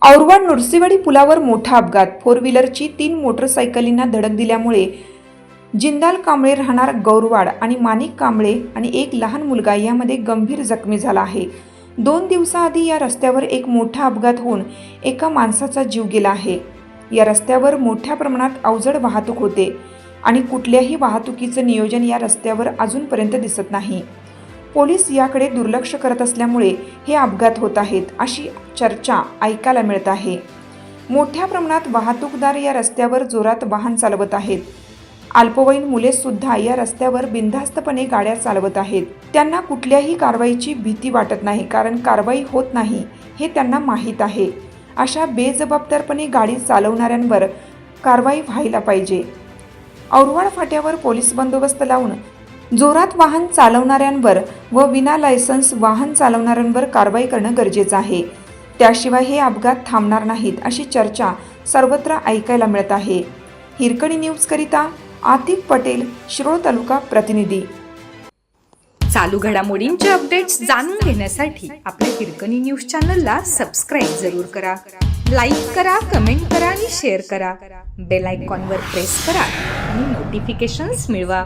औरवाड नृसिंहवाडी पुलावर मोठा अपघात. फोर व्हीलरची 3 मोटरसायकलींना धडक दिल्यामुळे जिंदाल कांबळे राहणार गौरवाड आणि माणिक कांबळे आणि एक लहान मुलगा यामध्ये गंभीर जखमी झाला आहे. 2 दिवसाआधी या रस्त्यावर एक मोठा अपघात होऊन एका माणसाचा जीव गेला आहे. या रस्त्यावर मोठ्या प्रमाणात अवजड वाहतूक होते आणि कुठल्याही वाहतुकीचं नियोजन या रस्त्यावर अजूनपर्यंत दिसत नाही. पोलीस याकडे दुर्लक्ष करत असल्यामुळे हे अपघात होत आहेत अशी चर्चा ऐकायला मिळत आहे. मोठ्या प्रमाणात वाहतूकदार या रस्त्यावर जोरात वाहन चालवत आहेत. अल्पवयीन मुले सुद्धा या रस्त्यावर बिनधास्तपणे गाड्या चालवत आहेत. त्यांना कुठल्याही कारवाईची भीती वाटत नाही, कारण कारवाई होत नाही हे त्यांना माहीत आहे. अशा बेजबाबदारपणे गाडी चालवणाऱ्यांवर कारवाई व्हायला पाहिजे. औरवाड फाट्यावर पोलीस बंदोबस्त लावून जोरात वाहन चालवणाऱ्यांवर व विना लायसन्स वाहन चालवणाऱ्यांवर कारवाई करणं गरजेचं आहे. त्याशिवाय हे अपघात थांबणार नाहीत अशी चर्चा सर्वत्र ऐकायला मिळत आहे. हिरकणी न्यूजकरिता आतिक पटेल, शिरोळ तालुका प्रतिनिधी. चालू घडामोडींचे अपडेट्स जाणून घेण्यासाठी आपल्या हिरकणी न्यूज चॅनलला सबस्क्राईब जरूर करा. लाईक करा, कमेंट करा आणि शेअर करा. बेल आयकॉनवर प्रेस करा आणि नोटिफिकेशन्स मिळवा.